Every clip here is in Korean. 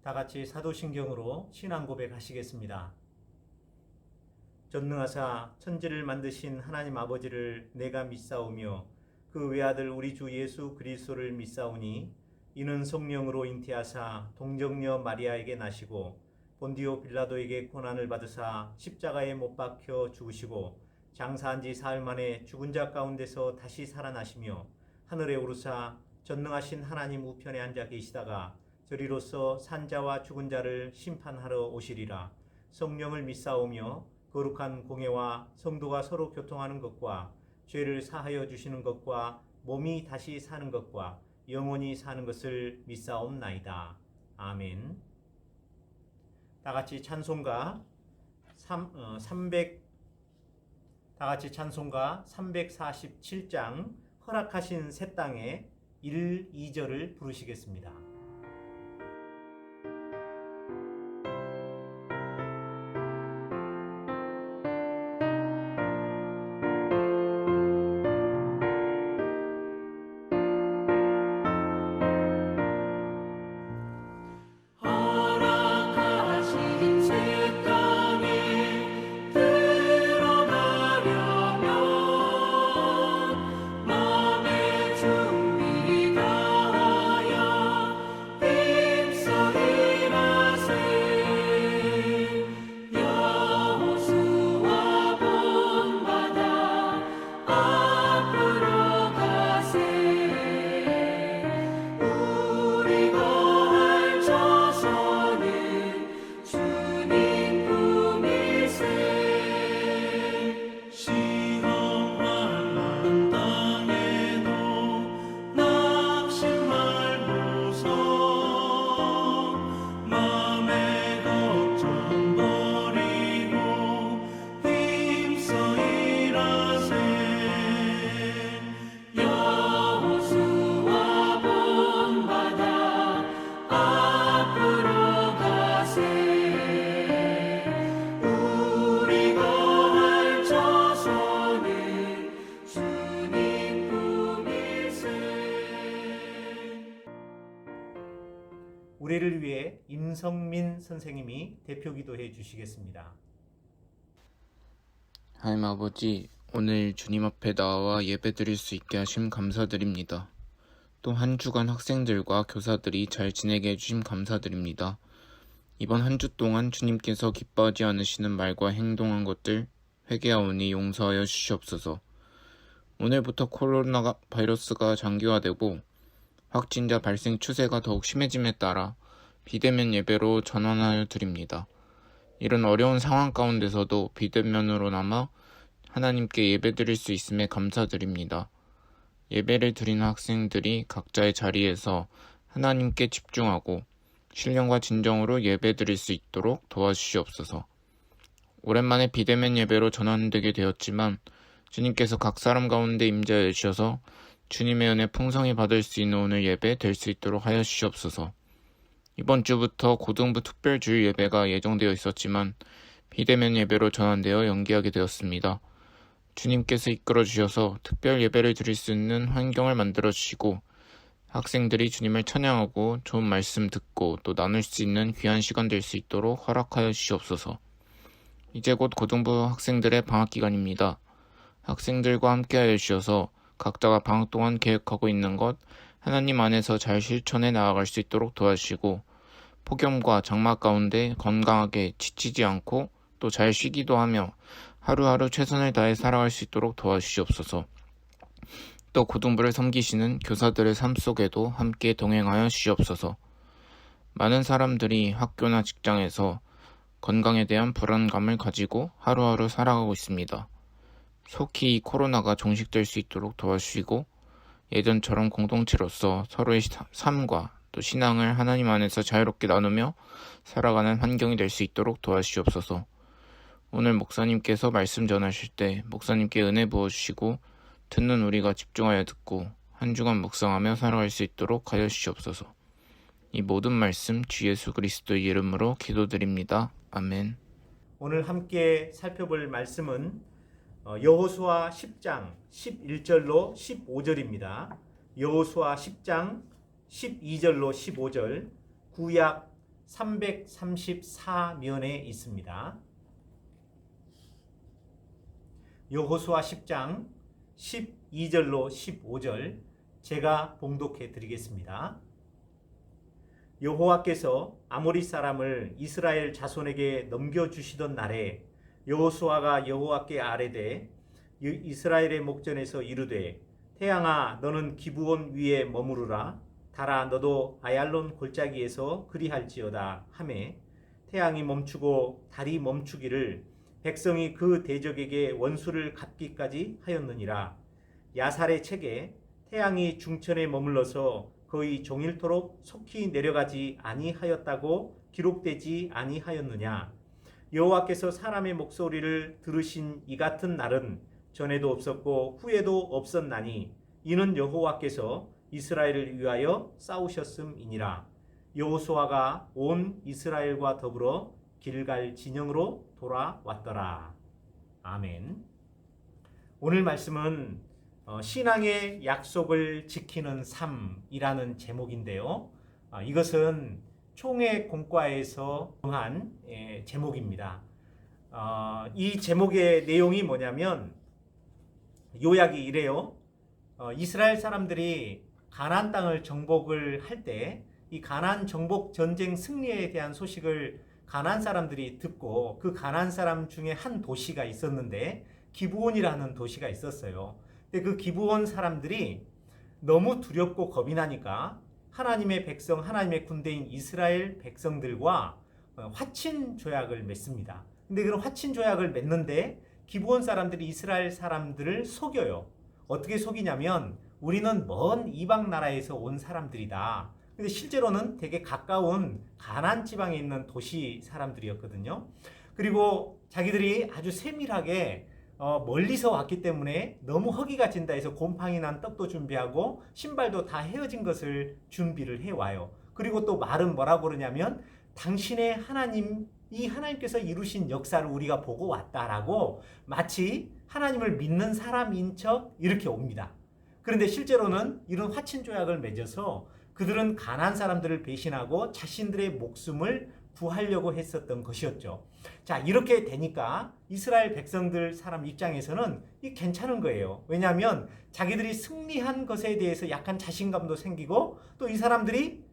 다 같이 사도신경으로 신앙 고백하시겠습니다. 전능하사 천지를 만드신 하나님 아버지를 내가 믿사오며 그 외아들 우리 주 예수 그리스도를 믿사오니 이는 성령으로 잉태하사 동정녀 마리아에게 나시고 본디오 빌라도에게 고난을 받으사 십자가에 못 박혀 죽으시고 장사한 지 사흘 만에 죽은 자 가운데서 다시 살아나시며 하늘에 오르사 전능하신 하나님 우편에 앉아 계시다가 저리로서 산자와 죽은 자를 심판하러 오시리라. 성령을 믿사오며 거룩한 공예와 성도가 서로 교통하는 것과 죄를 사하여 주시는 것과 몸이 다시 사는 것과 영원히 사는 것을 믿사옵나이다. 아멘. 다 같이 찬송가 347장 허락하신 새 땅의 1, 2절을 부르시겠습니다. 우리를 위해 임성민 선생님이 대표 기도해 주시겠습니다. 하나님 아버지, 오늘 주님 앞에 나와 예배 드릴 수 있게 하심 감사드립니다. 또 한 주간 학생들과 교사들이 잘 지내게 해주심 감사드립니다. 이번 한 주 동안 주님께서 기뻐하지 않으시는 말과 행동한 것들 회개하오니 용서하여 주시옵소서. 오늘부터 코로나 바이러스가 장기화되고 확진자 발생 추세가 더욱 심해짐에 따라 비대면 예배로 전환하여 드립니다. 이런 어려운 상황 가운데서도 비대면으로나마 하나님께 예배 드릴 수 있음에 감사드립니다. 예배를 드리는 학생들이 각자의 자리에서 하나님께 집중하고 신령과 진정으로 예배 드릴 수 있도록 도와주시옵소서. 오랜만에 비대면 예배로 전환되게 되었지만 주님께서 각 사람 가운데 임재하여 주셔서 주님의 은혜 풍성히 받을 수 있는 오늘 예배 될 수 있도록 하여 주시옵소서. 이번 주부터 고등부 특별주일 예배가 예정되어 있었지만 비대면 예배로 전환되어 연기하게 되었습니다. 주님께서 이끌어 주셔서 특별 예배를 드릴 수 있는 환경을 만들어 주시고 학생들이 주님을 찬양하고 좋은 말씀 듣고 또 나눌 수 있는 귀한 시간 될 수 있도록 허락하여 주시옵소서. 이제 곧 고등부 학생들의 방학 기간입니다. 학생들과 함께하여 주셔서 각자가 방학 동안 계획하고 있는 것 하나님 안에서 잘 실천해 나아갈 수 있도록 도와주시고 폭염과 장마 가운데 건강하게 지치지 않고 또 잘 쉬기도 하며 하루하루 최선을 다해 살아갈 수 있도록 도와주시옵소서. 또 고등부를 섬기시는 교사들의 삶 속에도 함께 동행하여 주시옵소서. 많은 사람들이 학교나 직장에서 건강에 대한 불안감을 가지고 하루하루 살아가고 있습니다. 속히 이 코로나가 종식될 수 있도록 도와주시고 예전처럼 공동체로서 서로의 삶과 또 신앙을 하나님 안에서 자유롭게 나누며 살아가는 환경이 될 수 있도록 도와주시옵소서. 오늘 목사님께서 말씀 전하실 때 목사님께 은혜 부어주시고 듣는 우리가 집중하여 듣고 한 주간 묵상하며 살아갈 수 있도록 하여 주시옵소서. 이 모든 말씀 주 예수 그리스도의 이름으로 기도드립니다. 아멘. 오늘 함께 살펴볼 말씀은 여호수아 10장 11절로 15절입니다. 여호수아 10장 12절로 15절, 구약 334면에 있습니다. 여호수아 10장 12절로 15절 제가 봉독해 드리겠습니다. 여호와께서 아모리 사람을 이스라엘 자손에게 넘겨주시던 날에 여호수아가 여호와께 아뢰되 이스라엘의 목전에서 이르되 태양아 너는 기브온 위에 머무르라 달아 너도 아얄론 골짜기에서 그리할지어다 하매 태양이 멈추고 달이 멈추기를 백성이 그 대적에게 원수를 갚기까지 하였느니라. 야살의 책에 태양이 중천에 머물러서 거의 종일토록 속히 내려가지 아니하였다고 기록되지 아니하였느냐. 여호와께서 사람의 목소리를 들으신 이 같은 날은 전에도 없었고 후에도 없었나니 이는 여호와께서 이스라엘을 위하여 싸우셨음이니라. 여호수아가 온 이스라엘과 더불어 길갈 진영으로 돌아왔더라. 아멘. 오늘 말씀은 신앙의 약속을 지키는 삶이라는 제목인데요. 이것은 총회 공과에서 한 제목입니다. 이 제목의 내용이 뭐냐면 요약이 이래요. 이스라엘 사람들이 가나안 땅을 정복을 할 때 이 가나안 정복 전쟁 승리에 대한 소식을 가나안 사람들이 듣고 그 가나안 사람 중에 한 도시가 있었는데 기브온이라는 도시가 있었어요. 근데 그 기브온 사람들이 너무 두렵고 겁이 나니까 하나님의 백성, 하나님의 군대인 이스라엘 백성들과 화친 조약을 맺습니다. 근데 그런 화친 조약을 맺는데 기브온 사람들이 이스라엘 사람들을 속여요. 어떻게 속이냐면 우리는 먼 이방 나라에서 온 사람들이다. 근데 실제로는 되게 가까운 가나안 지방에 있는 도시 사람들이었거든요. 그리고 자기들이 아주 세밀하게 멀리서 왔기 때문에 너무 허기가 진다 해서 곰팡이 난 떡도 준비하고 신발도 다 헤어진 것을 준비를 해와요. 그리고 또 말은 뭐라고 그러냐면 당신의 하나님, 이 하나님께서 이루신 역사를 우리가 보고 왔다라고 마치 하나님을 믿는 사람인 척 이렇게 옵니다. 그런데 실제로는 이런 화친 조약을 맺어서 그들은 가나안 사람들을 배신하고 자신들의 목숨을 구하려고 했었던 것이었죠. 자, 이렇게 되니까 이스라엘 백성들 사람 입장에서는 이 괜찮은 거예요. 왜냐하면 자기들이 승리한 것에 대해서 약간 자신감도 생기고 또 이 사람들이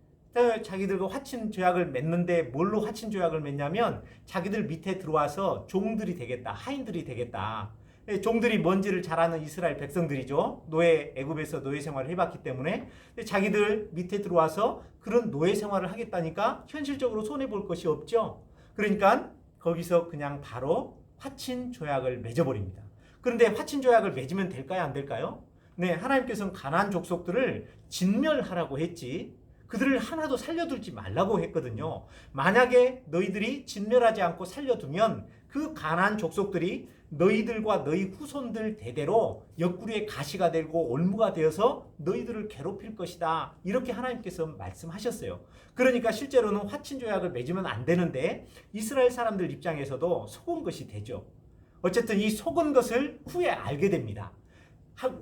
자기들과 화친 조약을 맺는데 뭘로 화친 조약을 맺냐면 자기들 밑에 들어와서 종들이 되겠다, 하인들이 되겠다. 종들이 뭔지를 잘 아는 이스라엘 백성들이죠. 애굽에서 노예 생활을 해봤기 때문에 자기들 밑에 들어와서 그런 노예 생활을 하겠다니까 현실적으로 손해볼 것이 없죠. 그러니까 거기서 그냥 바로 화친 조약을 맺어버립니다. 그런데 화친 조약을 맺으면 될까요? 안 될까요? 네, 하나님께서는 가나안 족속들을 진멸하라고 했지 그들을 하나도 살려두지 말라고 했거든요. 만약에 너희들이 진멸하지 않고 살려두면 그 가나안 족속들이 너희들과 너희 후손들 대대로 옆구리에 가시가 되고 올무가 되어서 너희들을 괴롭힐 것이다. 이렇게 하나님께서 말씀하셨어요. 그러니까 실제로는 화친 조약을 맺으면 안 되는데 이스라엘 사람들 입장에서도 속은 것이 되죠. 어쨌든 이 속은 것을 후에 알게 됩니다.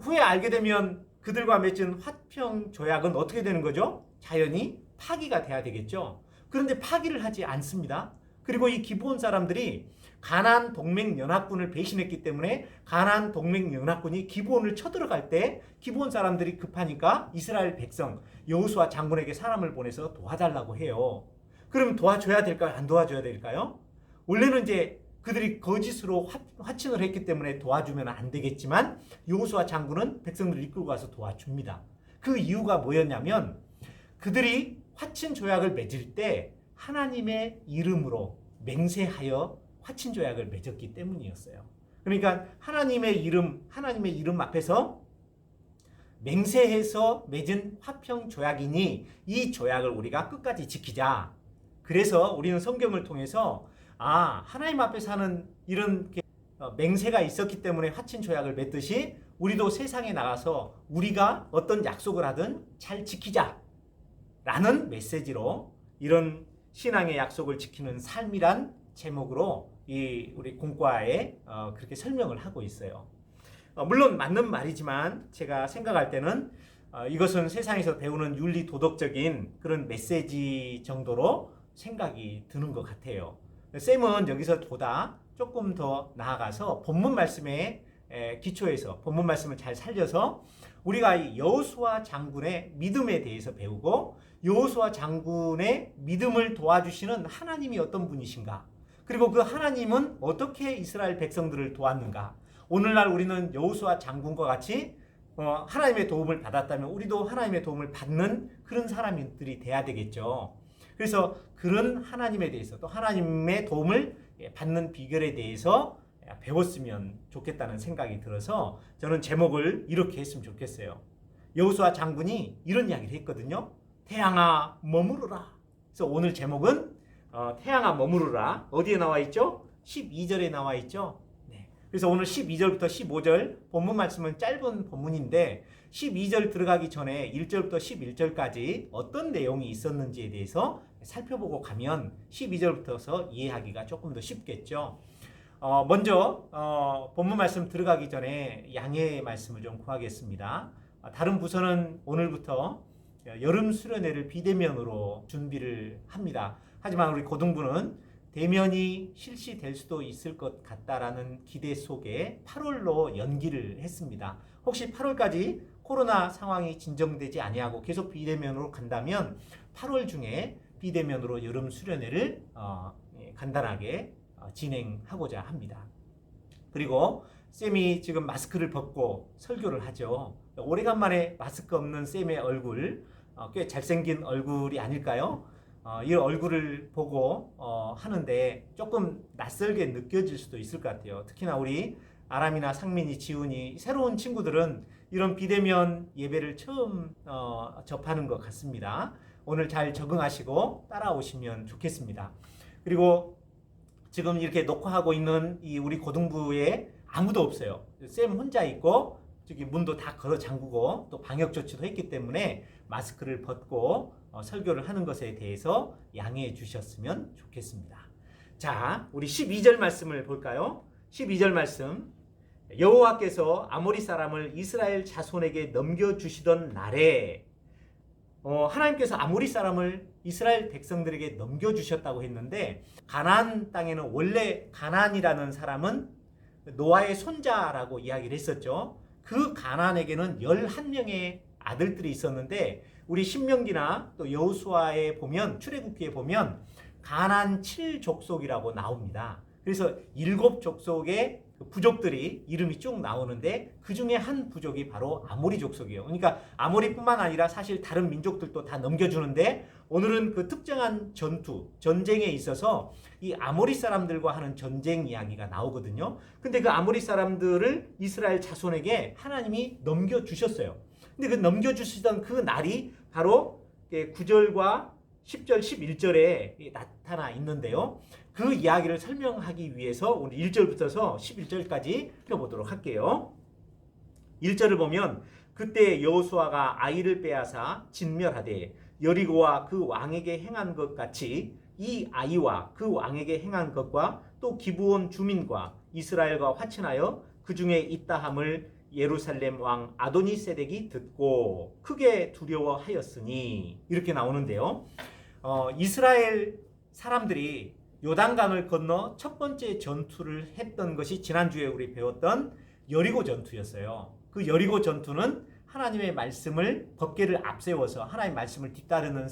후에 알게 되면 그들과 맺은 화평 조약은 어떻게 되는 거죠? 자연히 파기가 돼야 되겠죠. 그런데 파기를 하지 않습니다. 그리고 이 기브온 사람들이 가나안 동맹연합군을 배신했기 때문에 가나안 동맹연합군이 기브온을 쳐들어갈 때 기브온 사람들이 급하니까 이스라엘 백성 여호수아 장군에게 사람을 보내서 도와달라고 해요. 그럼 도와줘야 될까요? 안 도와줘야 될까요? 원래는 이제 그들이 거짓으로 화친을 했기 때문에 도와주면 안 되겠지만 여호수아 장군은 백성들을 이끌고 가서 도와줍니다. 그 이유가 뭐였냐면 그들이 화친 조약을 맺을 때 하나님의 이름으로 맹세하여 화친 조약을 맺었기 때문이었어요. 그러니까 하나님의 이름 앞에서 맹세해서 맹은 화평 조약이니 이 조약을 우리가 끝까지 지키자. 그래서 우리는 성경을 통해서 하나님 앞에서 하는 이런 맹세가 있었기 때문에 화친 조약을 맺듯이 우리도 세상에 나가서 우리가 어떤 약속을 하든 잘 지키자 라는 메시지로 이런 신앙의 약속을 지키는 삶이란 제목으로 우리 공과에 그렇게 설명을 하고 있어요. 물론 맞는 말이지만 제가 생각할 때는 이것은 세상에서 배우는 윤리 도덕적인 그런 메시지 정도로 생각이 드는 것 같아요. 쌤은 여기서 보다 조금 더 나아가서 본문 말씀에 기초해서 본문 말씀을 잘 살려서 우리가 이 여호수아 장군의 믿음에 대해서 배우고 여호수아 장군의 믿음을 도와주시는 하나님이 어떤 분이신가, 그리고 그 하나님은 어떻게 이스라엘 백성들을 도왔는가. 오늘날 우리는 여호수아 장군과 같이 하나님의 도움을 받았다면 우리도 하나님의 도움을 받는 그런 사람들이 돼야 되겠죠. 그래서 그런 하나님에 대해서 또 하나님의 도움을 받는 비결에 대해서 배웠으면 좋겠다는 생각이 들어서 저는 제목을 이렇게 했으면 좋겠어요. 여호수아 장군이 이런 이야기를 했거든요. 태양아 머무르라. 그래서 오늘 제목은 태양아 머무르라. 어디에 나와 있죠? 12절에 나와 있죠. 네. 그래서 오늘 12절부터 15절 본문 말씀은 짧은 본문인데 12절 들어가기 전에 1절부터 11절까지 어떤 내용이 있었는지에 대해서 살펴보고 가면 12절부터서 이해하기가 조금 더 쉽겠죠. 먼저 본문 말씀 들어가기 전에 양해의 말씀을 좀 구하겠습니다. 다른 부서는 오늘부터 여름 수련회를 비대면으로 준비를 합니다. 하지만 우리 고등부는 대면이 실시될 수도 있을 것 같다라는 기대 속에 8월로 연기를 했습니다. 혹시 8월까지 코로나 상황이 진정되지 아니하고 계속 비대면으로 간다면 8월 중에 비대면으로 여름 수련회를 간단하게 진행하고자 합니다. 그리고 쌤이 지금 마스크를 벗고 설교를 하죠. 오래간만에 마스크 없는 쌤의 얼굴, 꽤 잘생긴 얼굴이 아닐까요? 이 얼굴을 보고 하는데 조금 낯설게 느껴질 수도 있을 것 같아요. 특히나 우리 아람이나 상민이, 지훈이 새로운 친구들은 이런 비대면 예배를 처음 접하는 것 같습니다. 오늘 잘 적응하시고 따라오시면 좋겠습니다. 그리고 지금 이렇게 녹화하고 있는 이 우리 고등부에 아무도 없어요. 쌤 혼자 있고 저기 문도 다 걸어 잠그고 또 방역 조치도 했기 때문에 마스크를 벗고 설교를 하는 것에 대해서 양해해 주셨으면 좋겠습니다. 자, 우리 12절 말씀을 볼까요? 12절 말씀. 여호와께서 아모리 사람을 이스라엘 자손에게 넘겨주시던 날에 하나님께서 아모리 사람을 이스라엘 백성들에게 넘겨주셨다고 했는데 가나안 땅에는 원래 가나안이라는 사람은 노아의 손자라고 이야기를 했었죠. 그 가나안에게는 11명의 아들들이 있었는데 우리 신명기나 또 여호수아에 보면 출애굽기에 보면 가나안 7족속이라고 나옵니다. 그래서 7족속의 부족들이 이름이 쭉 나오는데 그 중에 한 부족이 바로 아모리 족속이에요. 그러니까 아모리뿐만 아니라 사실 다른 민족들도 다 넘겨주는데 오늘은 그 특정한 전쟁에 있어서 이 아모리 사람들과 하는 전쟁 이야기가 나오거든요. 근데 그 아모리 사람들을 이스라엘 자손에게 하나님이 넘겨주셨어요. 근데 그 넘겨주시던 그 날이 바로 9절과 10절, 11절에 나타나 있는데요. 그 이야기를 설명하기 위해서 오늘 1절부터서 11절까지 펴보도록 할게요. 1절을 보면 그때 여호수아가 아이를 빼앗아 진멸하되 여리고와 그 왕에게 행한 것 같이 이 아이와 그 왕에게 행한 것과 또 기브온 주민과 이스라엘과 화친하여 그 중에 있다함을 예루살렘 왕 아도니세덱이 듣고 크게 두려워하였으니 이렇게 나오는데요. 이스라엘 사람들이 요단강을 건너 첫 번째 전투를 했던 것이 지난주에 우리 배웠던 여리고 전투였어요. 그 여리고 전투는 하나님의 말씀을 법궤를 앞세워서 하나님의 말씀을 뒤따르는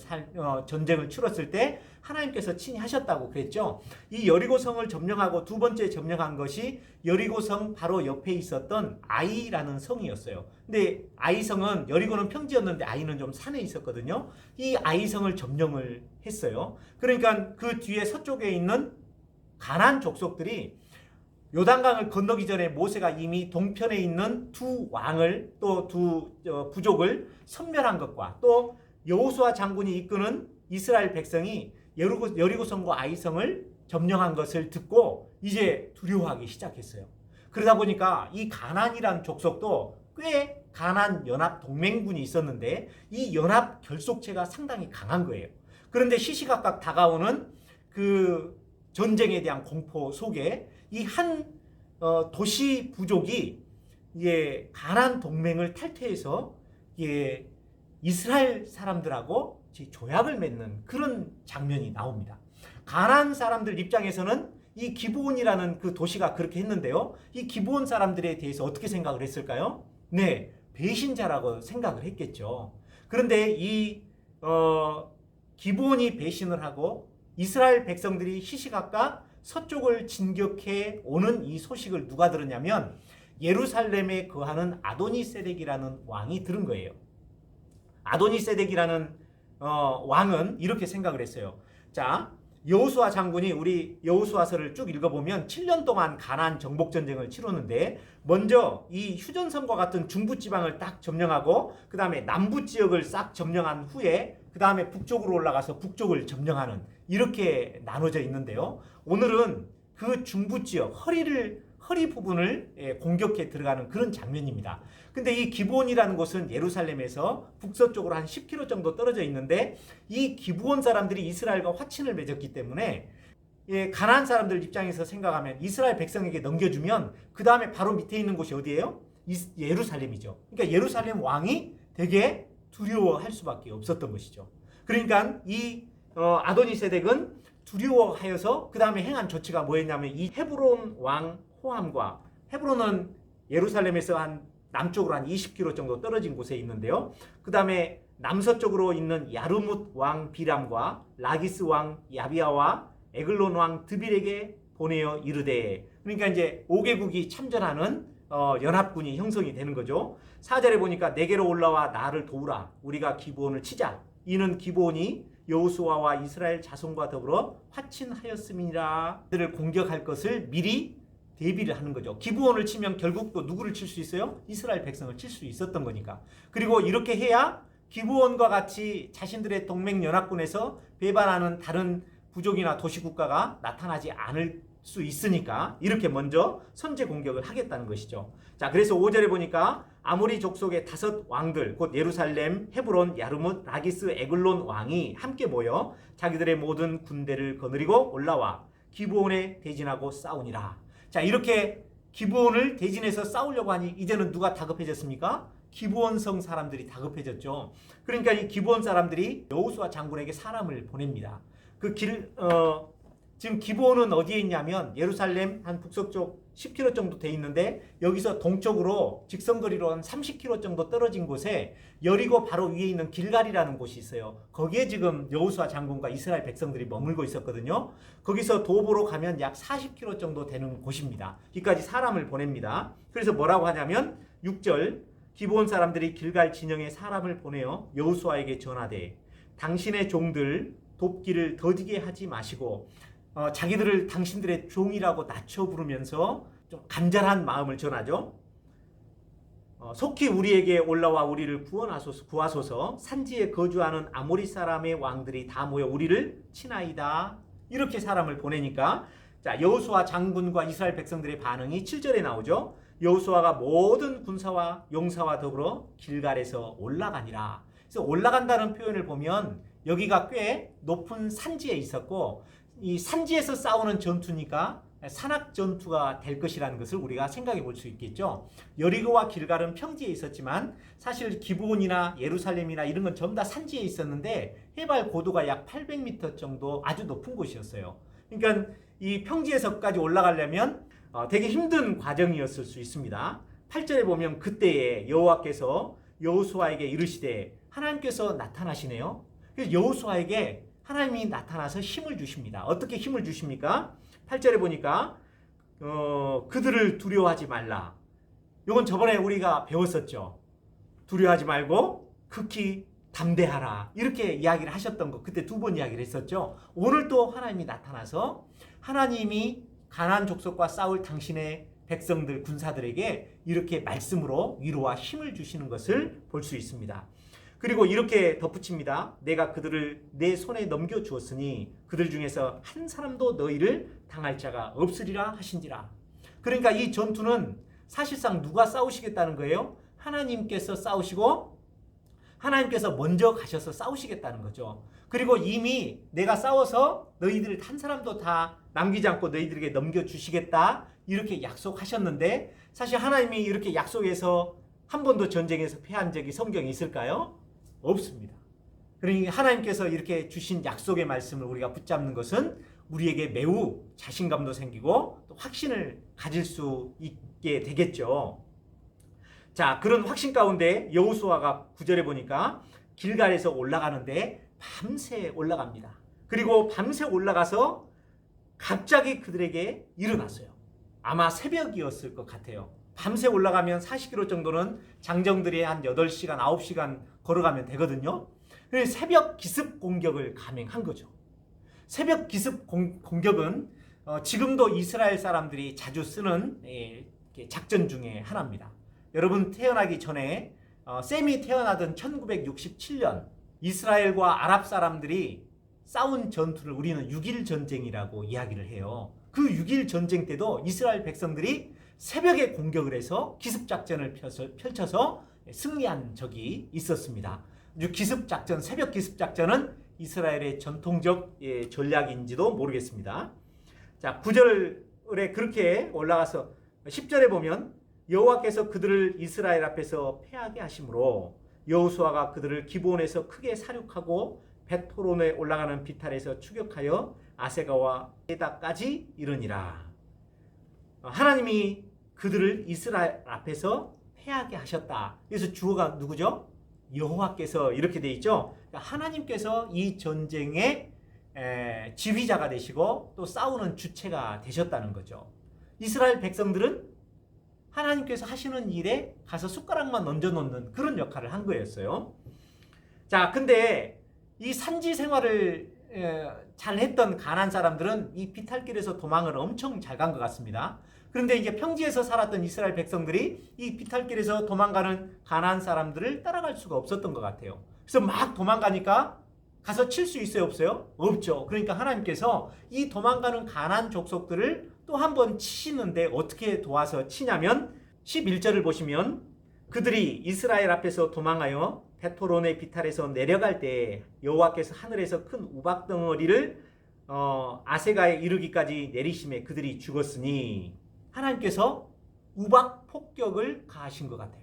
전쟁을 치렀을 때 하나님께서 친히 하셨다고 그랬죠. 이 여리고성을 점령하고 두 번째 점령한 것이 여리고성 바로 옆에 있었던 아이라는 성이었어요. 근데 아이성은 여리고는 평지였는데 아이는 좀 산에 있었거든요. 이 아이성을 점령을 했어요. 그러니까 그 뒤에 서쪽에 있는 가나안 족속들이 요단강을 건너기 전에 모세가 이미 동편에 있는 두 왕을 또 두 부족을 섬멸한 것과 또 여호수아 장군이 이끄는 이스라엘 백성이 여리고성과 아이성을 점령한 것을 듣고 이제 두려워하기 시작했어요. 그러다 보니까 이 가나안이라는 족속도 꽤 가나안 연합 동맹군이 있었는데 이 연합 결속체가 상당히 강한 거예요. 그런데 시시각각 다가오는 그 전쟁에 대한 공포 속에 이 한 도시 부족이 가나안 동맹을 탈퇴해서 이스라엘 사람들하고 조약을 맺는 그런 장면이 나옵니다. 가나안 사람들 입장에서는 이 기브온이라는 그 도시가 그렇게 했는데요. 이 기브온 사람들에 대해서 어떻게 생각을 했을까요? 네, 배신자라고 생각을 했겠죠. 그런데 이 기브온이 배신을 하고 이스라엘 백성들이 시시각각 서쪽을 진격해 오는 이 소식을 누가 들었냐면 예루살렘에 거하는 아도니세덱이라는 왕이 들은 거예요. 아도니세덱이라는 왕은 이렇게 생각을 했어요. 자, 여호수아 장군이 우리 여호수아서를 쭉 읽어보면 7년 동안 가나안 정복 전쟁을 치르는데 먼저 이 휴전선과 같은 중부 지방을 딱 점령하고 그 다음에 남부 지역을 싹 점령한 후에 그 다음에 북쪽으로 올라가서 북쪽을 점령하는 이렇게 나눠져 있는데요. 오늘은 그 중부 지역 허리 부분을 공격해 들어가는 그런 장면입니다. 근데 이 기브온이라는 곳은 예루살렘에서 북서쪽으로 한 10km 정도 떨어져 있는데 이 기브온 사람들이 이스라엘과 화친을 맺었기 때문에 가나안 사람들 입장에서 생각하면 이스라엘 백성에게 넘겨주면 그 다음에 바로 밑에 있는 곳이 어디예요? 예루살렘이죠. 그러니까 예루살렘 왕이 되게 두려워할 수밖에 없었던 것이죠. 그러니까 이 아도니세덱은 두려워하여서 그 다음에 행한 조치가 뭐였냐면 이 헤브론 왕 호함과 헤브론은 예루살렘에서 한 남쪽으로 한 20km 정도 떨어진 곳에 있는데요. 그 다음에 남서쪽으로 있는 야르뭇 왕 비람과 라기스 왕 야비아와 에글론 왕 드빌에게 보내어 이르되, 그러니까 이제 5개국이 참전하는 연합군이 형성이 되는 거죠. 4절에 보니까 내게로 올라와 나를 도우라. 우리가 기브온을 치자. 이는 기브온이 여호수아와 이스라엘 자손과 더불어 화친하였음이니라. 그들을 공격할 것을 미리 대비를 하는 거죠. 기브온을 치면 결국 또 누구를 칠 수 있어요? 이스라엘 백성을 칠 수 있었던 거니까. 그리고 이렇게 해야 기브온과 같이 자신들의 동맹 연합군에서 배반하는 다른 부족이나 도시국가가 나타나지 않을 수 있으니까 이렇게 먼저 선제 공격을 하겠다는 것이죠. 자, 그래서 5절에 보니까 아모리 족속의 5 왕들, 곧 예루살렘, 헤브론, 야르뭇, 라기스, 에글론 왕이 함께 모여 자기들의 모든 군대를 거느리고 올라와 기브온에 대진하고 싸우니라. 자, 이렇게 기브온을 대진해서 싸우려고 하니 이제는 누가 다급해졌습니까? 기브온성 사람들이 다급해졌죠. 그러니까 이 기브온 사람들이 여호수아 장군에게 사람을 보냅니다. 지금 기브온은 어디에 있냐면 예루살렘 한 북서쪽 10km 정도 돼 있는데 여기서 동쪽으로 직선거리로 한 30km 정도 떨어진 곳에 여리고 바로 위에 있는 길갈이라는 곳이 있어요. 거기에 지금 여호수아 장군과 이스라엘 백성들이 머물고 있었거든요. 거기서 도보로 가면 약 40km 정도 되는 곳입니다. 여기까지 사람을 보냅니다. 그래서 뭐라고 하냐면 6절 기브온 사람들이 길갈 진영에 사람을 보내어 여호수아에게 전하되 당신의 종들 돕기를 더디게 하지 마시고 자기들을 당신들의 종이라고 낮춰 부르면서 좀 간절한 마음을 전하죠. 속히 우리에게 올라와 우리를 구하소서. 산지에 거주하는 아모리 사람의 왕들이 다 모여 우리를 치나이다. 이렇게 사람을 보내니까 자, 여호수아 장군과 이스라엘 백성들의 반응이 7절에 나오죠. 여호수아가 모든 군사와 용사와 더불어 길갈에서 올라가니라. 그래서 올라간다는 표현을 보면 여기가 꽤 높은 산지에 있었고 이 산지에서 싸우는 전투니까 산악 전투가 될 것이라는 것을 우리가 생각해 볼 수 있겠죠. 여리고와 길갈은 평지에 있었지만 사실 기브온이나 예루살렘이나 이런 건 전부 다 산지에 있었는데 해발 고도가 약 800m 정도 아주 높은 곳이었어요. 그러니까 이 평지에서까지 올라가려면 되게 힘든 과정이었을 수 있습니다. 8절에 보면 그때에 여호와께서 여호수아에게 이르시되, 하나님께서 나타나시네요. 그래서 여호수아에게 하나님이 나타나서 힘을 주십니다. 어떻게 힘을 주십니까? 8절에 보니까 그들을 두려워하지 말라. 이건 저번에 우리가 배웠었죠. 두려워하지 말고 극히 담대하라. 이렇게 이야기를 하셨던 거 그때 2번 이야기를 했었죠. 오늘 또 하나님이 나타나서 하나님이 가나안 족속과 싸울 당신의 백성들, 군사들에게 이렇게 말씀으로 위로와 힘을 주시는 것을 볼 수 있습니다. 그리고 이렇게 덧붙입니다. 내가 그들을 내 손에 넘겨주었으니 그들 중에서 한 사람도 너희를 당할 자가 없으리라 하신지라. 그러니까 이 전투는 사실상 누가 싸우시겠다는 거예요? 하나님께서 싸우시고 하나님께서 먼저 가셔서 싸우시겠다는 거죠. 그리고 이미 내가 싸워서 너희들 한 사람도 다 남기지 않고 너희들에게 넘겨주시겠다 이렇게 약속하셨는데 사실 하나님이 이렇게 약속해서 한 번도 전쟁에서 패한 적이 성경에 있을까요? 없습니다. 그러니 하나님께서 이렇게 주신 약속의 말씀을 우리가 붙잡는 것은 우리에게 매우 자신감도 생기고 또 확신을 가질 수 있게 되겠죠. 자, 그런 확신 가운데 여호수아가 9절에 보니까 길갈에서 올라가는데 밤새 올라갑니다. 그리고 밤새 올라가서 갑자기 그들에게 일어났어요. 아마 새벽이었을 것 같아요. 밤새 올라가면 40km 정도는 장정들이 한 8시간, 9시간 걸어가면 되거든요. 그래서 새벽 기습 공격을 감행한 거죠. 새벽 기습 공격은 지금도 이스라엘 사람들이 자주 쓰는 작전 중에 하나입니다. 여러분 태어나기 전에 셈이 태어나던 1967년 이스라엘과 아랍 사람들이 싸운 전투를 우리는 6.1 전쟁이라고 이야기를 해요. 그 6.1 전쟁 때도 이스라엘 백성들이 새벽에 공격을 해서 기습작전을 펼쳐서 승리한 적이 있었습니다. 기습작전, 새벽 기습작전은 이스라엘의 전통적 전략인지도 모르겠습니다. 자, 9절에 그렇게 올라가서 10절에 보면 여호와께서 그들을 이스라엘 앞에서 패하게 하심으로 여호수아가 그들을 기브온에서 크게 사륙하고 벳호론에 올라가는 비탈에서 추격하여 아세가와 에다까지 이르니라. 하나님이 그들을 이스라엘 앞에서 패하게 하셨다. 그래서 주어가 누구죠? 여호와께서 이렇게 돼 있죠. 하나님께서 이 전쟁의 지휘자가 되시고 또 싸우는 주체가 되셨다는 거죠. 이스라엘 백성들은 하나님께서 하시는 일에 가서 숟가락만 얹어 놓는 그런 역할을 한 거였어요. 자, 근데 이 산지 생활을 잘 했던 가나안 사람들은 이 비탈길에서 도망을 엄청 잘 간 것 같습니다. 그런데 이제 평지에서 살았던 이스라엘 백성들이 이 비탈길에서 도망가는 가나안 사람들을 따라갈 수가 없었던 것 같아요. 그래서 막 도망가니까 가서 칠 수 있어요, 없어요? 없죠. 그러니까 하나님께서 이 도망가는 가나안 족속들을 또 한 번 치시는데 어떻게 도와서 치냐면 11절을 보시면 그들이 이스라엘 앞에서 도망하여 벳호론의 비탈에서 내려갈 때 여호와께서 하늘에서 큰 우박 덩어리를 아세가에 이르기까지 내리심에 그들이 죽었으니 하나님께서 우박 폭격을 가하신 것 같아요.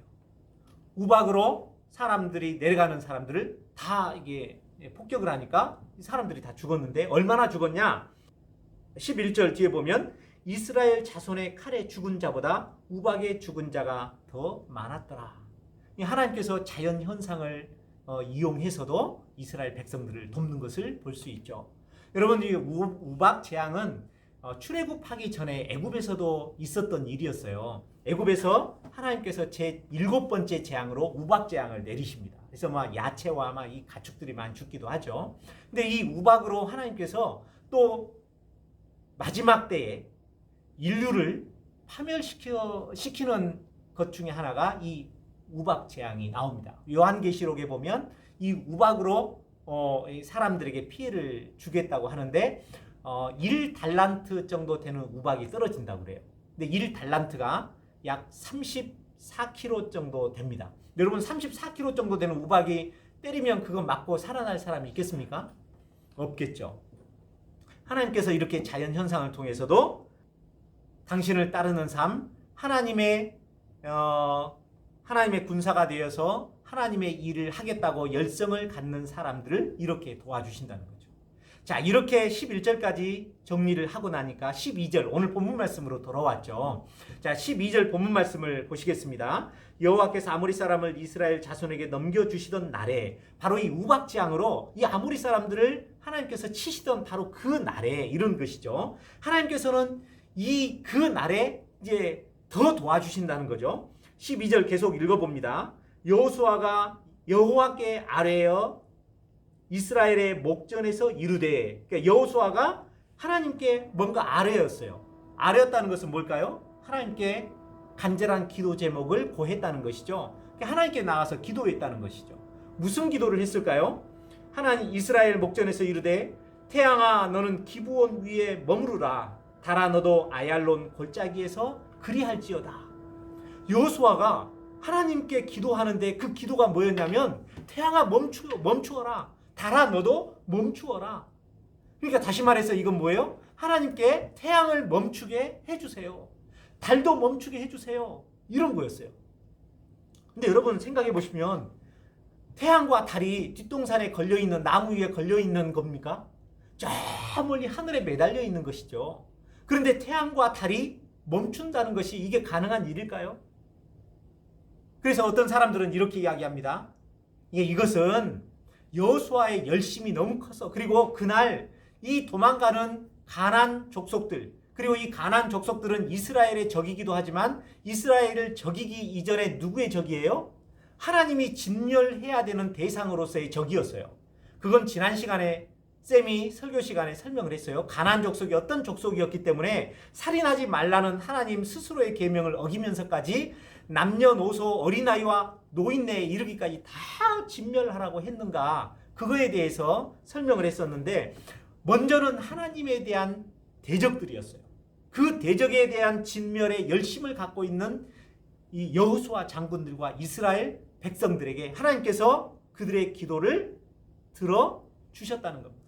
우박으로 사람들이 내려가는 사람들을 다 이게 폭격을 하니까 사람들이 다 죽었는데 얼마나 죽었냐? 11절 뒤에 보면 이스라엘 자손의 칼에 죽은 자보다 우박에 죽은 자가 더 많았더라. 하나님께서 자연 현상을 이용해서도 이스라엘 백성들을 돕는 것을 볼 수 있죠. 여러분, 이 우박 재앙은 출애굽하기 전에 애굽에서도 있었던 일이었어요. 애굽에서 하나님께서 제 7번째 재앙으로 우박 재앙을 내리십니다. 그래서 막 야채와 막 이 가축들이 많이 죽기도 하죠. 근데 이 우박으로 하나님께서 또 마지막 때에 인류를 파멸시키는 것 중에 하나가 이 우박 재앙이 나옵니다. 요한계시록에 보면 이 우박으로 사람들에게 피해를 주겠다고 하는데 1달란트 정도 되는 우박이 떨어진다고 그래요. 근데 1달란트가 약 34kg 정도 됩니다. 여러분 34kg 정도 되는 우박이 때리면 그거 맞고 살아날 사람이 있겠습니까? 없겠죠. 하나님께서 이렇게 자연 현상을 통해서도 당신을 따르는 삶, 하나님의 군사가 되어서 하나님의 일을 하겠다고 열성을 갖는 사람들을 이렇게 도와주신다는 거죠. 자, 이렇게 11절까지 정리를 하고 나니까 12절, 오늘 본문 말씀으로 돌아왔죠. 자, 12절 본문 말씀을 보시겠습니다. 여호와께서 아모리 사람을 이스라엘 자손에게 넘겨주시던 날에 바로 이 우박재앙으로 이 아모리 사람들을 하나님께서 치시던 바로 그 날에 이런 것이죠. 하나님께서는 그 날에 이제 더 도와주신다는 거죠. 12절 계속 읽어봅니다. 여호수아가 여호와께 아뢰어 이스라엘의 목전에서 이르되, 그러니까 여호수아가 하나님께 뭔가 아뢰었어요. 아뢰었다는 것은 뭘까요? 하나님께 간절한 기도 제목을 고했다는 것이죠. 그러니까 하나님께 나가서 기도했다는 것이죠. 무슨 기도를 했을까요? 하나님 이스라엘 목전에서 이르되 태양아 너는 기브온 위에 머무르라. 달아 너도 아얄론 골짜기에서 그리할지어다. 여호수아가 하나님께 기도하는데 그 기도가 뭐였냐면 태양아 멈추어라. 달아 너도 멈추어라. 그러니까 다시 말해서 이건 뭐예요? 하나님께 태양을 멈추게 해주세요. 달도 멈추게 해주세요. 이런 거였어요. 근데 여러분 생각해 보시면 태양과 달이 뒷동산에 걸려있는 나무 위에 걸려있는 겁니까? 저 멀리 하늘에 매달려 있는 것이죠. 그런데 태양과 달이 멈춘다는 것이 이게 가능한 일일까요? 그래서 어떤 사람들은 이렇게 이야기합니다. 이것은 여호수아의 열심이 너무 커서, 그리고 그날 이 도망가는 가나안 족속들, 그리고 이 가나안 족속들은 이스라엘의 적이기도 하지만 이스라엘을 적이기 이전에 누구의 적이에요? 하나님이 진멸해야 되는 대상으로서의 적이었어요. 그건 지난 시간에 쌤이 설교 시간에 설명을 했어요. 가나안 족속이 어떤 족속이었기 때문에 살인하지 말라는 하나님 스스로의 계명을 어기면서까지 남녀노소 어린아이와 노인네에 이르기까지 다 진멸하라고 했는가, 그거에 대해서 설명을 했었는데, 먼저는 하나님에 대한 대적들이었어요. 그 대적에 대한 진멸의 열심을 갖고 있는 이 여호수아 장군들과 이스라엘 백성들에게 하나님께서 그들의 기도를 들어주셨다는 겁니다.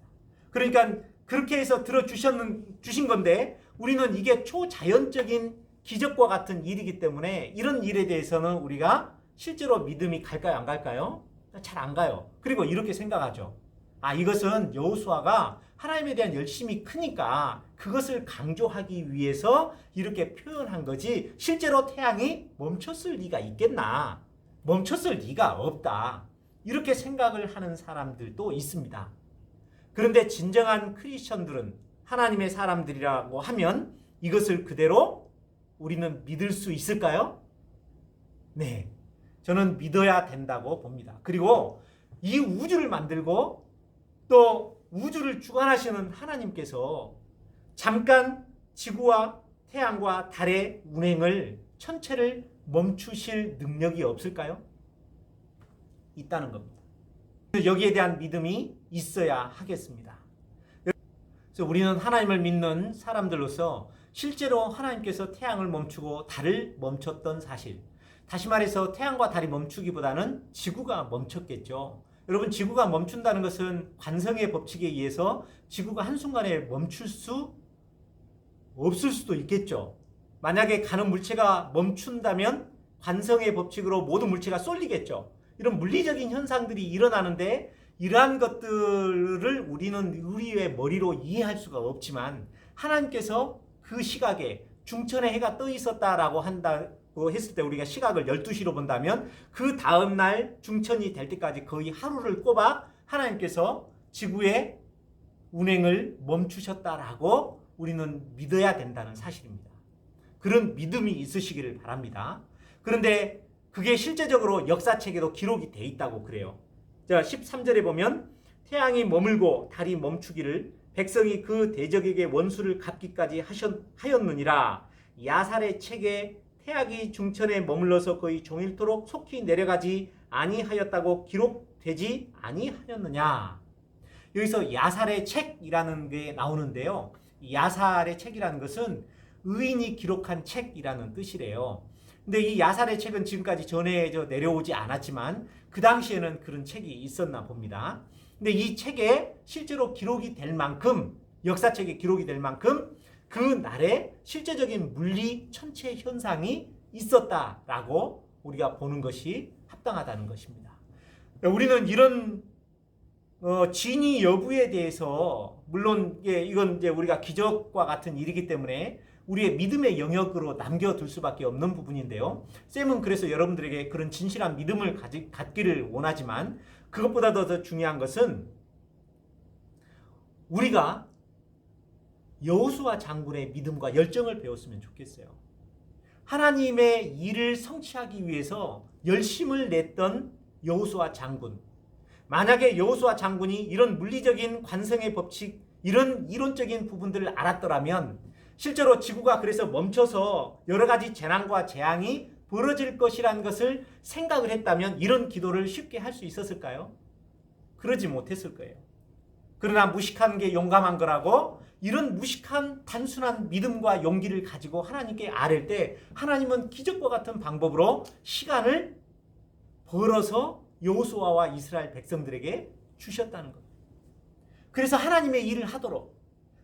그러니까 그렇게 해서 들어주신 건데, 우리는 이게 초자연적인 기적과 같은 일이기 때문에 이런 일에 대해서는 우리가 실제로 믿음이 갈까요, 안 갈까요? 잘 안 가요. 그리고 이렇게 생각하죠. 이것은 여호수아가 하나님에 대한 열심이 크니까 그것을 강조하기 위해서 이렇게 표현한 거지, 실제로 태양이 멈췄을 리가 있겠나? 멈췄을 리가 없다. 이렇게 생각을 하는 사람들도 있습니다. 그런데 진정한 크리스천들은, 하나님의 사람들이라고 하면 이것을 그대로 우리는 믿을 수 있을까요? 네, 저는 믿어야 된다고 봅니다. 그리고 이 우주를 만들고 또 우주를 주관하시는 하나님께서 잠깐 지구와 태양과 달의 운행을 전체를 멈추실 능력이 없을까요? 있다는 겁니다. 여기에 대한 믿음이 있어야 하겠습니다. 그래서 우리는 하나님을 믿는 사람들로서 실제로 하나님께서 태양을 멈추고 달을 멈췄던 사실, 다시 말해서 태양과 달이 멈추기보다는 지구가 멈췄겠죠. 여러분, 지구가 멈춘다는 것은 관성의 법칙에 의해서 지구가 한순간에 멈출 수 없을 수도 있겠죠. 만약에 가는 물체가 멈춘다면 관성의 법칙으로 모든 물체가 쏠리겠죠. 이런 물리적인 현상들이 일어나는데, 이러한 것들을 우리는 우리의 머리로 이해할 수가 없지만 하나님께서 그 시각에 중천에 해가 떠 있었다라고 한다고 했을 때, 우리가 시각을 12시로 본다면 그 다음날 중천이 될 때까지 거의 하루를 꼽아 하나님께서 지구의 운행을 멈추셨다라고 우리는 믿어야 된다는 사실입니다. 그런 믿음이 있으시기를 바랍니다. 그런데 그게 실제적으로 역사책에도 기록이 돼 있다고 그래요. 자, 13절에 보면 태양이 머물고 달이 멈추기를 백성이 그 대적에게 원수를 갚기까지 하였느니라. 야살의 책에 태양이 중천에 머물러서 거의 종일토록 속히 내려가지 아니하였다고 기록되지 아니하였느냐. 여기서 야살의 책이라는 게 나오는데요. 야살의 책이라는 것은 의인이 기록한 책이라는 뜻이래요. 근데 이 야살의 책은 지금까지 전해져 내려오지 않았지만 그 당시에는 그런 책이 있었나 봅니다. 근데 이 책에 실제로 기록이 될 만큼, 역사책에 기록이 될 만큼 그 날에 실제적인 물리 천체 현상이 있었다라고 우리가 보는 것이 합당하다는 것입니다. 우리는 이런 진위 여부에 대해서, 물론 이건 이제 우리가 기적과 같은 일이기 때문에 우리의 믿음의 영역으로 남겨둘 수밖에 없는 부분인데요. 쌤은 그래서 여러분들에게 그런 진실한 믿음을 갖기를 원하지만, 그것보다 더 중요한 것은 우리가 여호수아 장군의 믿음과 열정을 배웠으면 좋겠어요. 하나님의 일을 성취하기 위해서 열심을 냈던 여호수아 장군. 만약에 여호수아 장군이 이런 물리적인 관성의 법칙, 이런 이론적인 부분들을 알았더라면, 실제로 지구가 그래서 멈춰서 여러 가지 재난과 재앙이 벌어질 것이라는 것을 생각을 했다면 이런 기도를 쉽게 할 수 있었을까요? 그러지 못했을 거예요. 그러나 무식한 게 용감한 거라고, 이런 무식한 단순한 믿음과 용기를 가지고 하나님께 아뢰 때 하나님은 기적과 같은 방법으로 시간을 벌어서 여호수아와 이스라엘 백성들에게 주셨다는 겁니다. 그래서 하나님의 일을 하도록,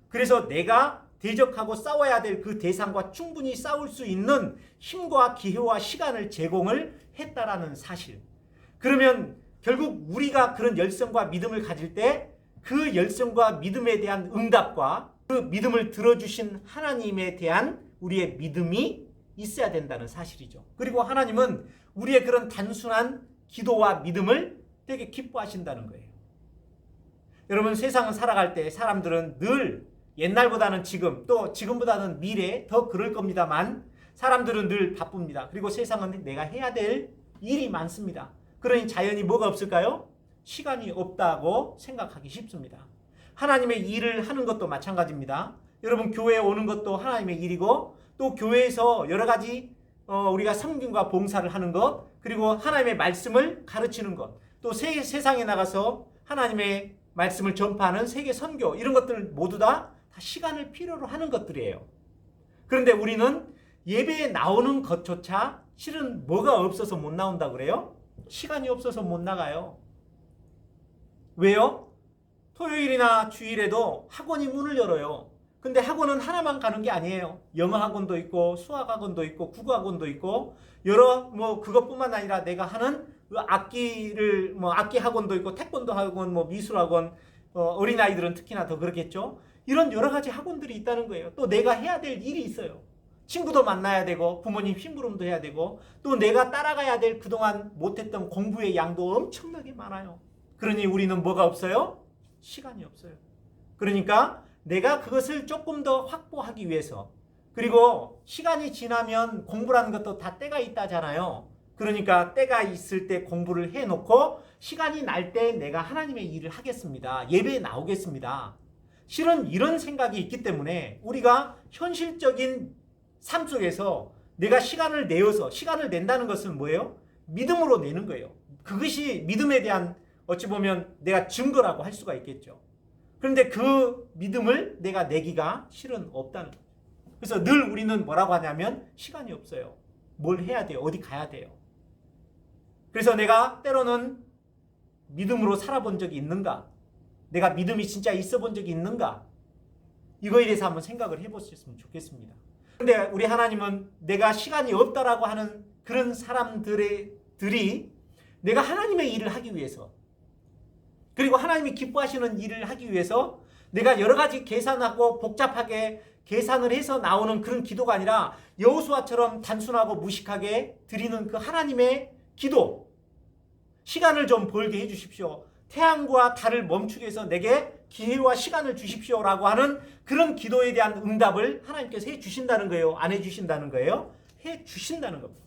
그래서 내가 대적하고 싸워야 될 그 대상과 충분히 싸울 수 있는 힘과 기회와 시간을 제공을 했다라는 사실. 그러면 결국 우리가 그런 열성과 믿음을 가질 때 그 열성과 믿음에 대한 응답과 그 믿음을 들어주신 하나님에 대한 우리의 믿음이 있어야 된다는 사실이죠. 그리고 하나님은 우리의 그런 단순한 기도와 믿음을 되게 기뻐하신다는 거예요. 여러분, 세상을 살아갈 때 사람들은 늘 옛날보다는 지금, 또 지금보다는 미래 더 그럴 겁니다만 사람들은 늘 바쁩니다. 그리고 세상은 내가 해야 될 일이 많습니다. 그러니 자연히 뭐가 없을까요? 시간이 없다고 생각하기 쉽습니다. 하나님의 일을 하는 것도 마찬가지입니다. 여러분, 교회에 오는 것도 하나님의 일이고, 또 교회에서 여러 가지 우리가 섬김과 봉사를 하는 것, 그리고 하나님의 말씀을 가르치는 것, 또 세상에 나가서 하나님의 말씀을 전파하는 세계 선교, 이런 것들 모두 다 시간을 필요로 하는 것들이에요. 그런데 우리는 예배에 나오는 것조차 실은 뭐가 없어서 못 나온다고 그래요? 시간이 없어서 못 나가요. 왜요? 토요일이나 주일에도 학원이 문을 열어요. 근데 학원은 하나만 가는 게 아니에요. 영어 학원도 있고, 수학 학원도 있고, 국어 학원도 있고, 여러 그것뿐만 아니라 내가 하는 악기를 악기 학원도 있고, 태권도 학원, 미술 학원, 어린아이들은 특히나 더 그렇겠죠. 이런 여러 가지 학원들이 있다는 거예요. 또 내가 해야 될 일이 있어요. 친구도 만나야 되고, 부모님 심부름도 해야 되고, 또 내가 따라가야 될 그동안 못했던 공부의 양도 엄청나게 많아요. 그러니 우리는 뭐가 없어요? 시간이 없어요. 그러니까 내가 그것을 조금 더 확보하기 위해서, 그리고 시간이 지나면 공부라는 것도 다 때가 있다잖아요. 그러니까 때가 있을 때 공부를 해놓고 시간이 날 때 내가 하나님의 일을 하겠습니다. 예배에 나오겠습니다. 실은 이런 생각이 있기 때문에 우리가 현실적인 삶 속에서 내가 시간을 내어서, 시간을 낸다는 것은 뭐예요? 믿음으로 내는 거예요. 그것이 믿음에 대한 어찌 보면 내가 증거라고 할 수가 있겠죠. 그런데 그 믿음을 내가 내기가 실은 없다는 거예요. 그래서 늘 우리는 뭐라고 하냐면 시간이 없어요. 뭘 해야 돼요? 어디 가야 돼요? 그래서 내가 때로는 믿음으로 살아본 적이 있는가? 내가 믿음이 진짜 있어 본 적이 있는가? 이거에 대해서 한번 생각을 해보셨으면 좋겠습니다. 그런데 우리 하나님은 내가 시간이 없다라고 하는 그런 사람들이 내가 하나님의 일을 하기 위해서, 그리고 하나님이 기뻐하시는 일을 하기 위해서 내가 여러 가지 계산하고 복잡하게 계산을 해서 나오는 그런 기도가 아니라 여호수아처럼 단순하고 무식하게 드리는 그 하나님의 기도, 시간을 좀 벌게 해주십시오. 태양과 달을 멈추게 해서 내게 기회와 시간을 주십시오라고 하는 그런 기도에 대한 응답을 하나님께서 해주신다는 거예요? 안 해주신다는 거예요? 해주신다는 겁니다.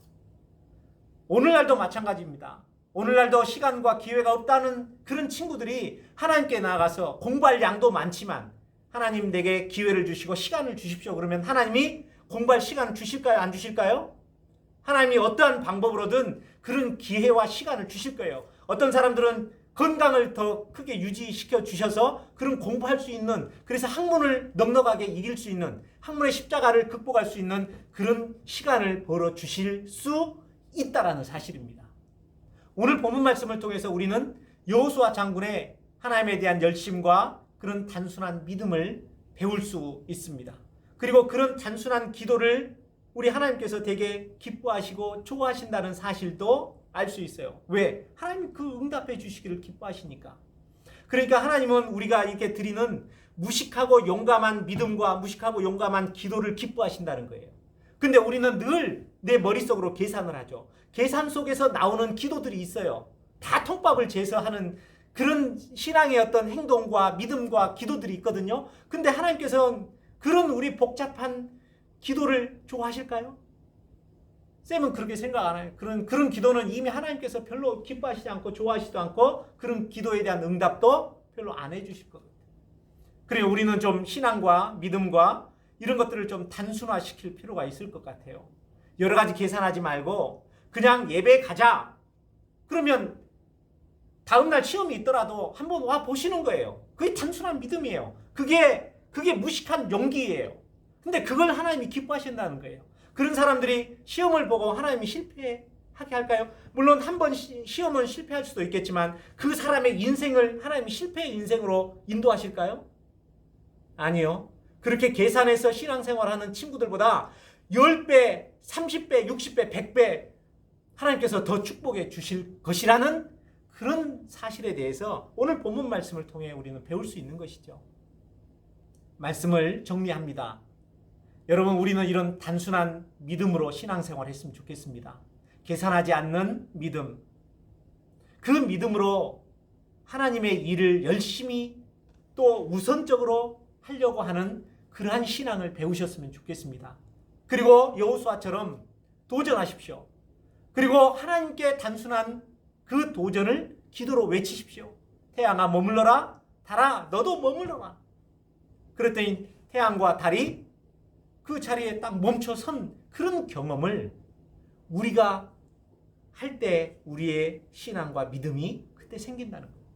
오늘날도 마찬가지입니다. 오늘날도 시간과 기회가 없다는 그런 친구들이 하나님께 나아가서 공부할 양도 많지만 하나님 내게 기회를 주시고 시간을 주십시오. 그러면 하나님이 공부할 시간을 주실까요? 안 주실까요? 하나님이 어떠한 방법으로든 그런 기회와 시간을 주실 거예요. 어떤 사람들은 건강을 더 크게 유지시켜 주셔서 그런 공부할 수 있는, 그래서 학문을 넉넉하게 이길 수 있는, 학문의 십자가를 극복할 수 있는 그런 시간을 벌어 주실 수 있다라는 사실입니다. 오늘 본문 말씀을 통해서 우리는 여호수아 장군의 하나님에 대한 열심과 그런 단순한 믿음을 배울 수 있습니다. 그리고 그런 단순한 기도를 우리 하나님께서 되게 기뻐하시고 좋아하신다는 사실도 알 수 있어요. 왜? 하나님이 그 응답해 주시기를 기뻐하시니까. 그러니까 하나님은 우리가 이렇게 드리는 무식하고 용감한 믿음과 무식하고 용감한 기도를 기뻐하신다는 거예요. 근데 우리는 늘 내 머릿속으로 계산을 하죠. 계산 속에서 나오는 기도들이 있어요. 다 통밥을 재서 하는 그런 신앙의 어떤 행동과 믿음과 기도들이 있거든요. 근데 하나님께서는 그런 우리 복잡한 기도를 좋아하실까요? 쌤은 그렇게 생각 안 해요. 그런 기도는 이미 하나님께서 별로 기뻐하시지 않고 좋아하시지도 않고 그런 기도에 대한 응답도 별로 안 해주실 것 같아요. 그리고 우리는 좀 신앙과 믿음과 이런 것들을 좀 단순화시킬 필요가 있을 것 같아요. 여러 가지 계산하지 말고 그냥 예배 가자. 그러면 다음날 시험이 있더라도 한번 와 보시는 거예요. 그게 단순한 믿음이에요. 그게 무식한 용기예요. 근데 그걸 하나님이 기뻐하신다는 거예요. 그런 사람들이 시험을 보고 하나님이 실패하게 할까요? 물론 한 번 시험은 실패할 수도 있겠지만 그 사람의 인생을 하나님이 실패의 인생으로 인도하실까요? 아니요. 그렇게 계산해서 신앙생활하는 친구들보다 10배, 30배, 60배, 100배 하나님께서 더 축복해 주실 것이라는 그런 사실에 대해서 오늘 본문 말씀을 통해 우리는 배울 수 있는 것이죠. 말씀을 정리합니다. 여러분, 우리는 이런 단순한 믿음으로 신앙생활을 했으면 좋겠습니다. 계산하지 않는 믿음. 그 믿음으로 하나님의 일을 열심히 또 우선적으로 하려고 하는 그러한 신앙을 배우셨으면 좋겠습니다. 그리고 여호수아처럼 도전하십시오. 그리고 하나님께 단순한 그 도전을 기도로 외치십시오. 태양아 머물러라, 달아 너도 머물러라. 그랬더니 태양과 달이 그 자리에 딱 멈춰선 그런 경험을 우리가 할 때 우리의 신앙과 믿음이 그때 생긴다는 겁니다.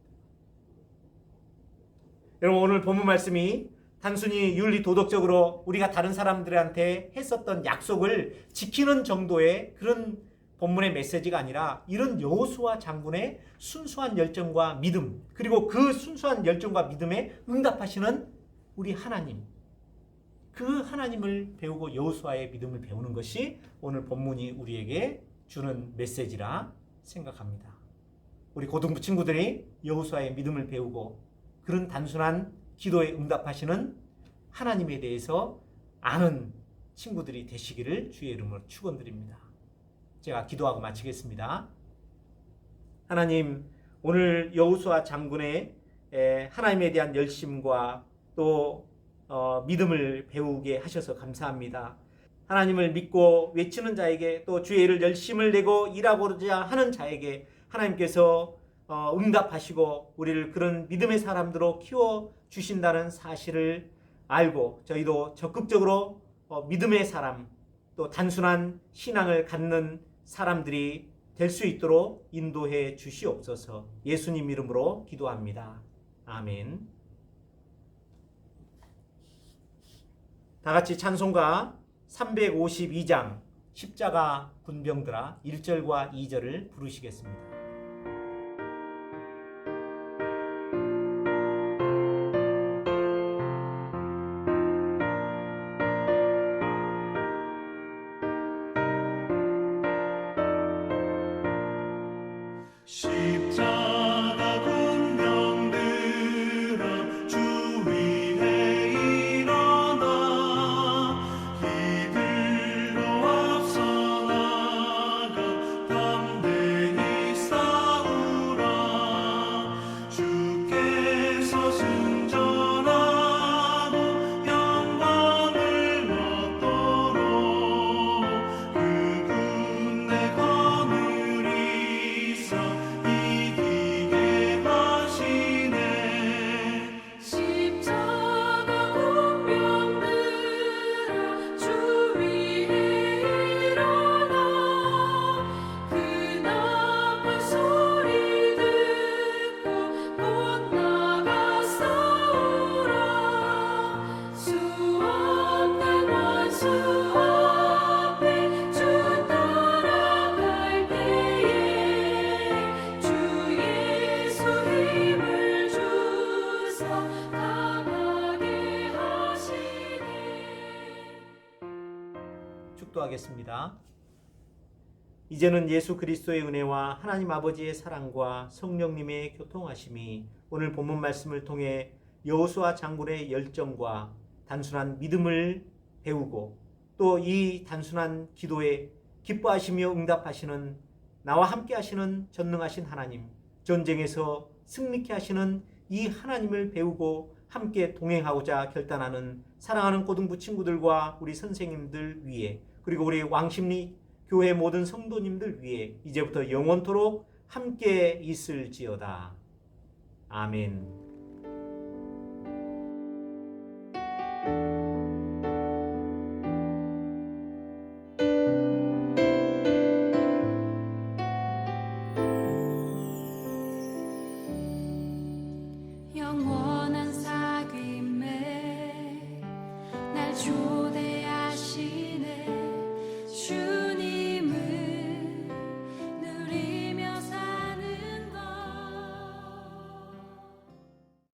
여러분, 오늘 본문 말씀이 단순히 윤리 도덕적으로 우리가 다른 사람들한테 했었던 약속을 지키는 정도의 그런 본문의 메시지가 아니라 이런 여호수아 장군의 순수한 열정과 믿음, 그리고 그 순수한 열정과 믿음에 응답하시는 우리 하나님, 그 하나님을 배우고 여호수아의 믿음을 배우는 것이 오늘 본문이 우리에게 주는 메시지라 생각합니다. 우리 고등부 친구들이 여호수아의 믿음을 배우고 그런 단순한 기도에 응답하시는 하나님에 대해서 아는 친구들이 되시기를 주의 이름으로 축원드립니다. 제가 기도하고 마치겠습니다. 하나님, 오늘 여호수아 장군의 하나님에 대한 열심과 또 믿음을 배우게 하셔서 감사합니다. 하나님을 믿고 외치는 자에게 또 주의 일을 열심을 내고 일하고자 하는 자에게 하나님께서 응답하시고 우리를 그런 믿음의 사람들로 키워주신다는 사실을 알고 저희도 적극적으로 믿음의 사람, 또 단순한 신앙을 갖는 사람들이 될 수 있도록 인도해 주시옵소서. 예수님 이름으로 기도합니다. 아멘. 다 같이 찬송가 352장 십자가 군병들아 1절과 2절을 부르시겠습니다. 십자가 군병들아 주 위에 일어나 이들로 앞서 나가 담대히 싸우라. 주께서 승전하고 영광을 얻도록 그 군대 거느리사 이기게 하시네. 십자가 군병들아 주 위에 일어나 그 나팔 소리 듣고 곧 나가 싸우라. 수없는 원수 앞에 주 따라갈 때에 주 예수 힘을 주사 강하게 하시네. 축도하겠습니다. 이제는 예수 그리스도의 은혜와 하나님 아버지의 사랑과 성령님의 교통하심이 오늘 본문 말씀을 통해 여호수아 장군의 열정과 단순한 믿음을 배우고 또 이 단순한 기도에 기뻐하시며 응답하시는 나와 함께 하시는 전능하신 하나님, 전쟁에서 승리케 하시는 이 하나님을 배우고 함께 동행하고자 결단하는 사랑하는 고등부 친구들과 우리 선생님들 위해, 그리고 우리 왕십리 교회 모든 성도님들 위해 이제부터 영원토록 함께 있을지어다. 아멘.